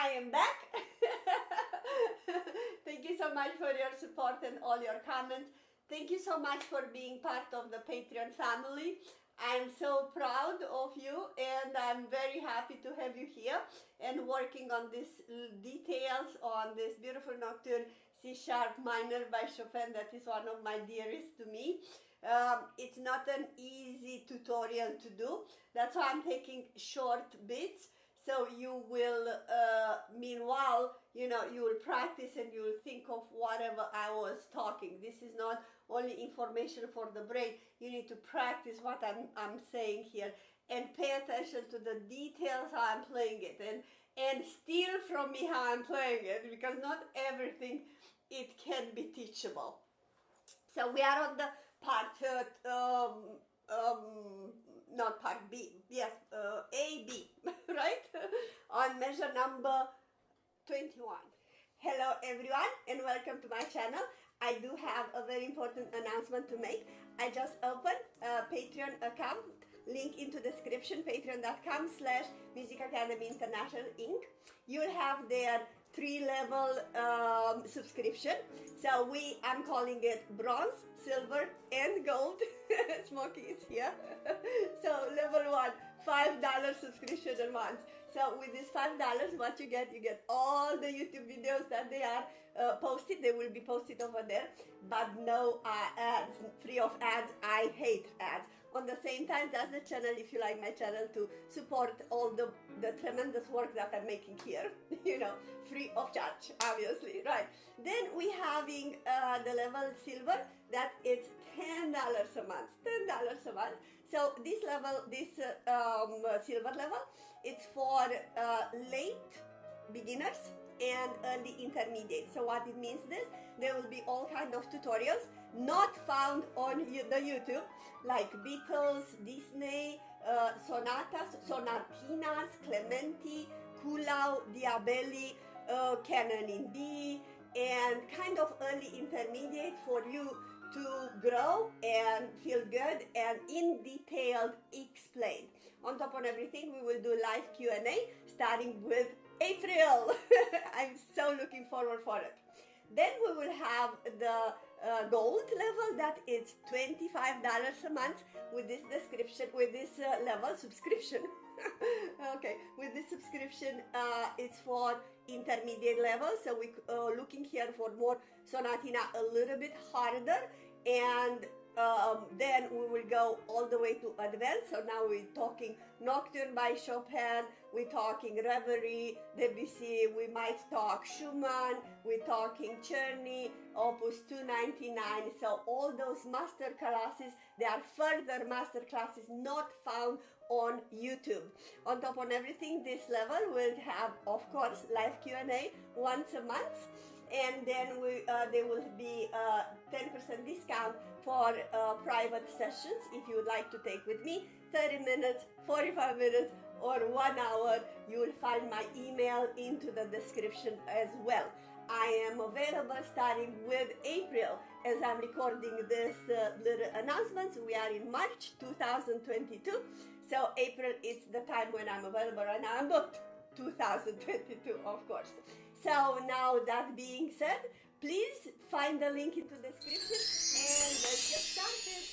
I am back. Thank you so much for your support and all your comments. Thank you so much for being part of the Patreon family. I'm so proud of you, and I'm very happy to have you here and working on these details on this beautiful nocturne C sharp minor by Chopin. That is one of my dearest to me. It's not an easy tutorial to do. That's why I'm taking short bits. So you will, meanwhile, you will practice and you will think of whatever I was talking. This is not only information for the brain. You need to practice what I'm saying here and pay attention to the details how I'm playing it, and steal from me how I'm playing it, because not everything it can be teachable. So we are on the part not part B, yes, A, B, right? On measure number 21. Hello everyone and welcome to my channel. I do have a very important announcement to make. I just opened a Patreon account, link into description, patreon.com/Music Academy International Inc. You'll have their 3-level subscription. So I'm calling it bronze, silver and gold. Smokey is here. So level 1, $5 subscription a month. So with this $5, what you get all the YouTube videos that they are posted. They will be posted over there, but no ads, free of ads. I hate ads. On the same time, that's the channel, if you like my channel, to support all the tremendous work that I'm making here, free of charge, obviously, right? Then we having the level silver, that it's $10 a month, $10 a month. So this level, silver level, it's for late beginners and early intermediate. So what it means is there will be all kind of tutorials not found on the YouTube, like Beatles, Disney, sonatas, sonatinas, Clementi, Kulau, Diabelli, Canon in D, and kind of early intermediate for you to grow and feel good and in detail explain. On top of everything, we will do live Q&A starting with April. I'm so looking forward for it. Then we will have the gold level, that is $25 a month with this description, with this level subscription. Okay, with this subscription, it's for intermediate level. So we looking here for more sonatina, a little bit harder, and then we will go all the way to advanced. So now we're talking Nocturne by Chopin, we're talking Reverie, Debussy, we might talk Schumann, we're talking Czerny, Opus 299. So all those master classes, they are further master classes not found on YouTube. On top of everything, this level will have, of course, live Q&A once a month. And then there will be a 10% discount for private sessions if you would like to take with me 30 minutes, 45 minutes, or 1 hour. You will find my email into the description as well. I am available starting with April. As I'm recording this little announcements, we are in March 2022. So April is the time when I'm available. Right now I'm booked 2022, of course. So now that being said, please find the link into the description and let's get started.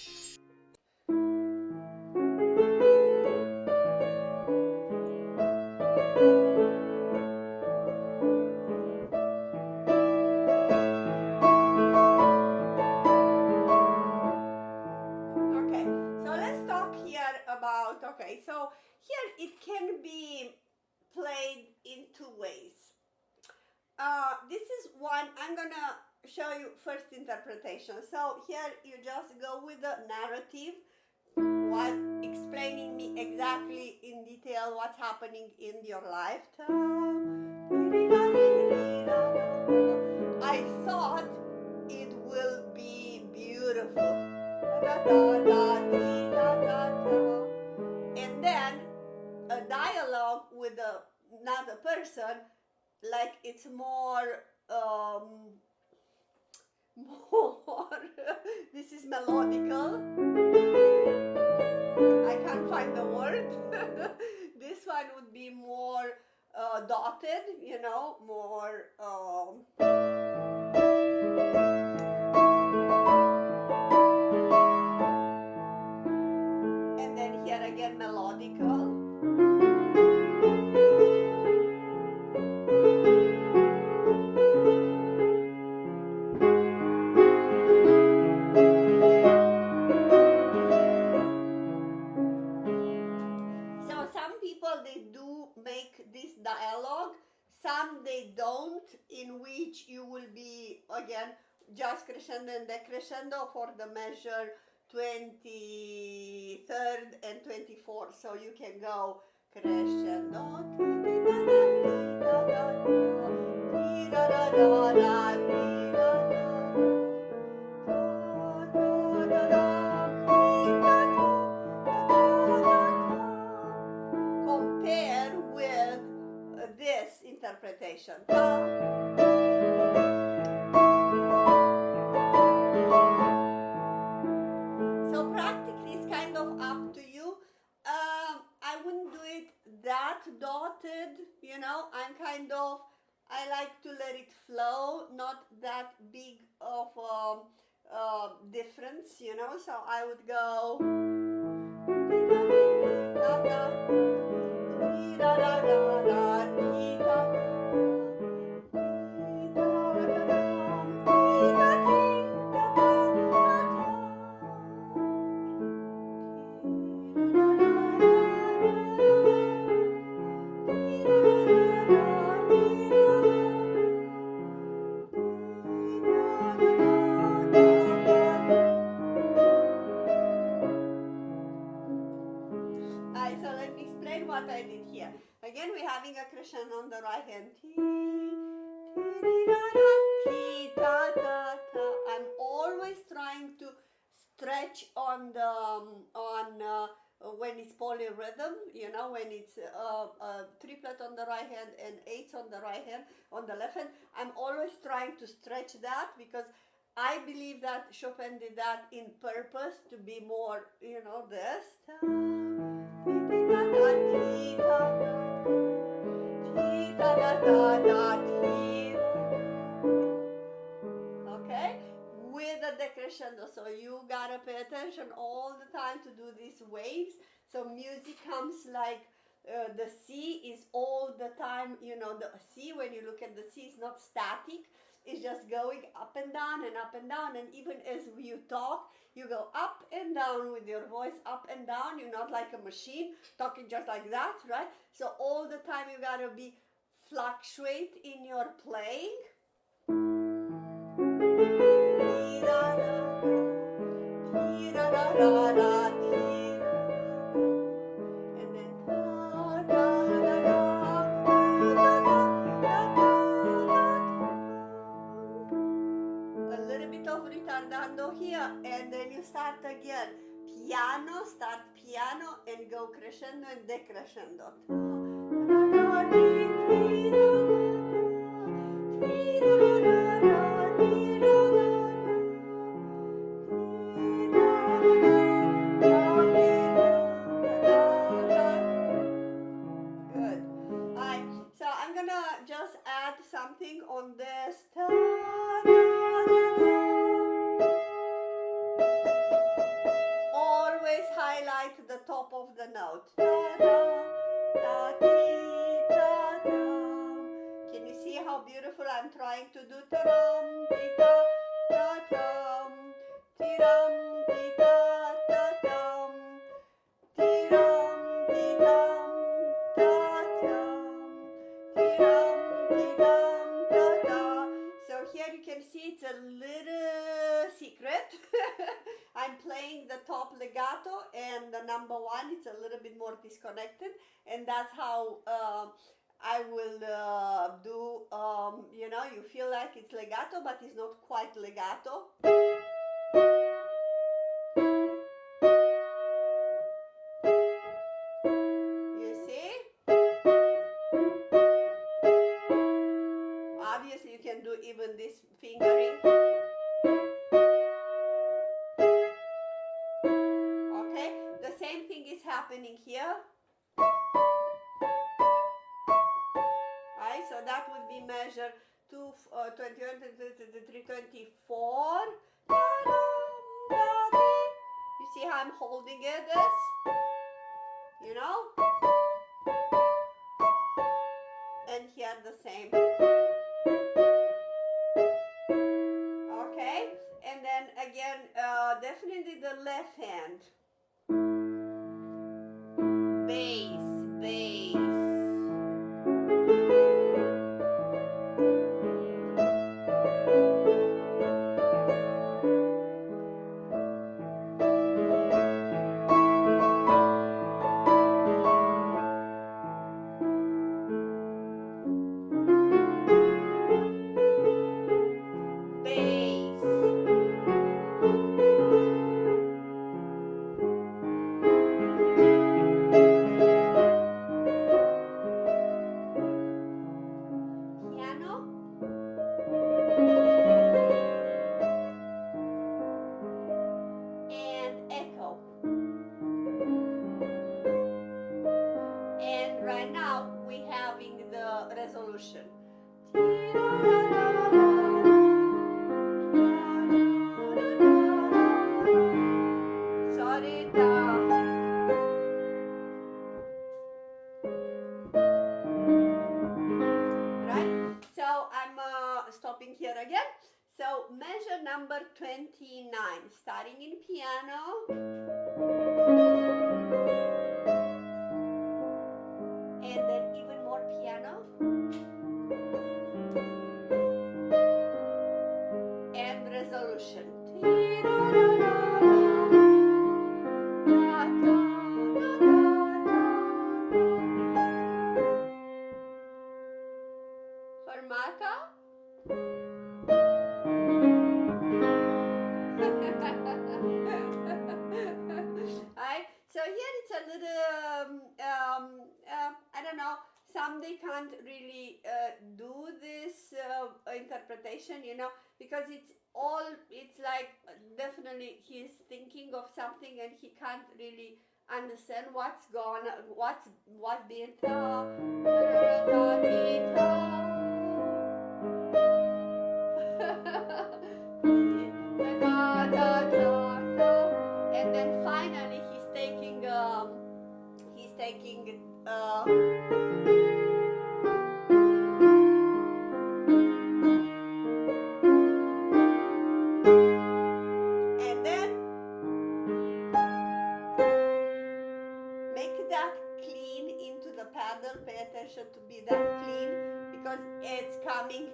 Okay, so let's talk here about, so here it can be played in 2 ways. This is one, I'm gonna show you first interpretation. So here you just go with the narrative, explaining me exactly in detail what's happening in your lifetime. I thought it will be beautiful. And then a dialogue with another person, like it's more this is melodical. I can't find the word. This one would be more dotted, you know, more and then here again melodical. So some people, they do make this dialogue, some they don't, in which you will be again just crescendo and decrescendo for the measure 23rd and 24th. So you can go crescendo, compare with this interpretation. So practically it's kind of up to you. I wouldn't do it that dotted, you know. I like to let it flow, not that big of a difference, you know. So I would go so let me explain what I did here. Again, we're having a crescendo on the right hand. I'm always trying to stretch on the when it's polyrhythm, you know, when it's a triplet on the right hand and eights on the right hand, on the left hand. I'm always trying to stretch that because I believe that Chopin did that in purpose to be more, you know, this. Okay, with the decrescendo, so you gotta pay attention all the time to do these waves. So music comes like the C is all the time, you know, the C, when you look at the C, is not static. It's just going up and down and up and down, and even as you talk, you go up and down with your voice, up and down. You're not like a machine talking just like that, right? So all the time you gotta be fluctuate in your playing. And then a little bit of ritardando here, and then you start again. Piano, start piano and go crescendo and decrescendo. Good. Alright, so I'm gonna just add something on this. Always highlight the top of the note. Can you see how beautiful I'm trying to do? So here you can see it's a little secret. I'm playing the top legato, and the number one, it's a little bit more disconnected, and that's how I will do, you know, you feel like it's legato, but it's not quite legato. You see? Obviously, you can do even this fingering. Okay, the same thing is happening here. that would be measure 21, 23, 24. You see how I'm holding it, this? You know? And here the same. Okay? And then again, definitely the left hand. Bass, bass. Resolution. Sorry, right? So I'm stopping here again. So measure number 29, starting in piano. And then even more piano. And resolution. Fermata. Right? So here it's a little, I don't know, some they can't really do this interpretation, you know, because it's like definitely he's thinking of something and he can't really understand what's being and then finally he's taking and then make that clean into the paddle. Pay attention to be that clean because it's coming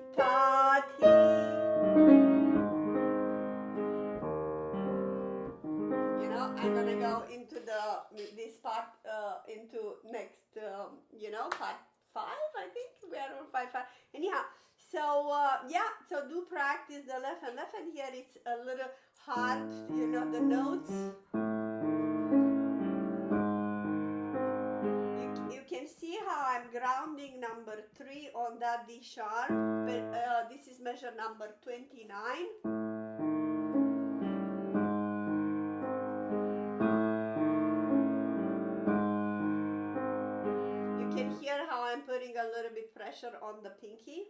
I'm gonna go into this part into next you know, part 5. I think we are on 5. Anyhow, so yeah, so do practice the left hand. Here it's a little hard, you know, the notes. You can see how I'm grounding number 3 on that D sharp, but this is measure number 29. Hear how I'm putting a little bit pressure on the pinky.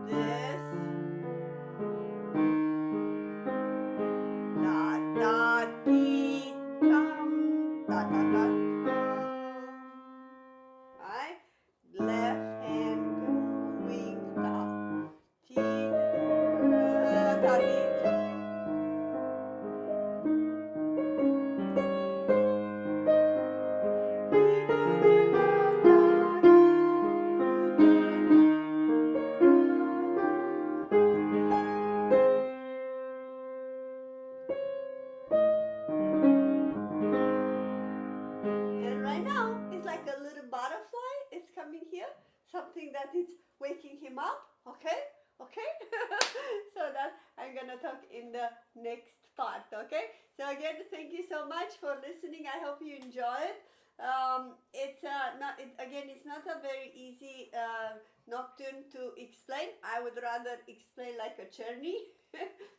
This. Da da dee dum. Da da da dum. Right? Left hand going da. Dee da da dee. Something that is waking him up, okay? So that I'm gonna talk in the next part, okay? So again, thank you so much for listening. I hope you enjoyed. It's not a very easy nocturne to explain. I would rather explain like a journey,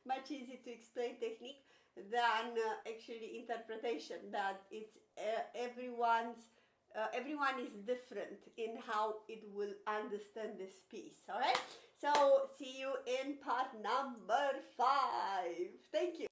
much easier to explain technique. than actually interpretation, that it's everyone is different in how it will understand this piece. All right, so see you in part number 5. Thank you.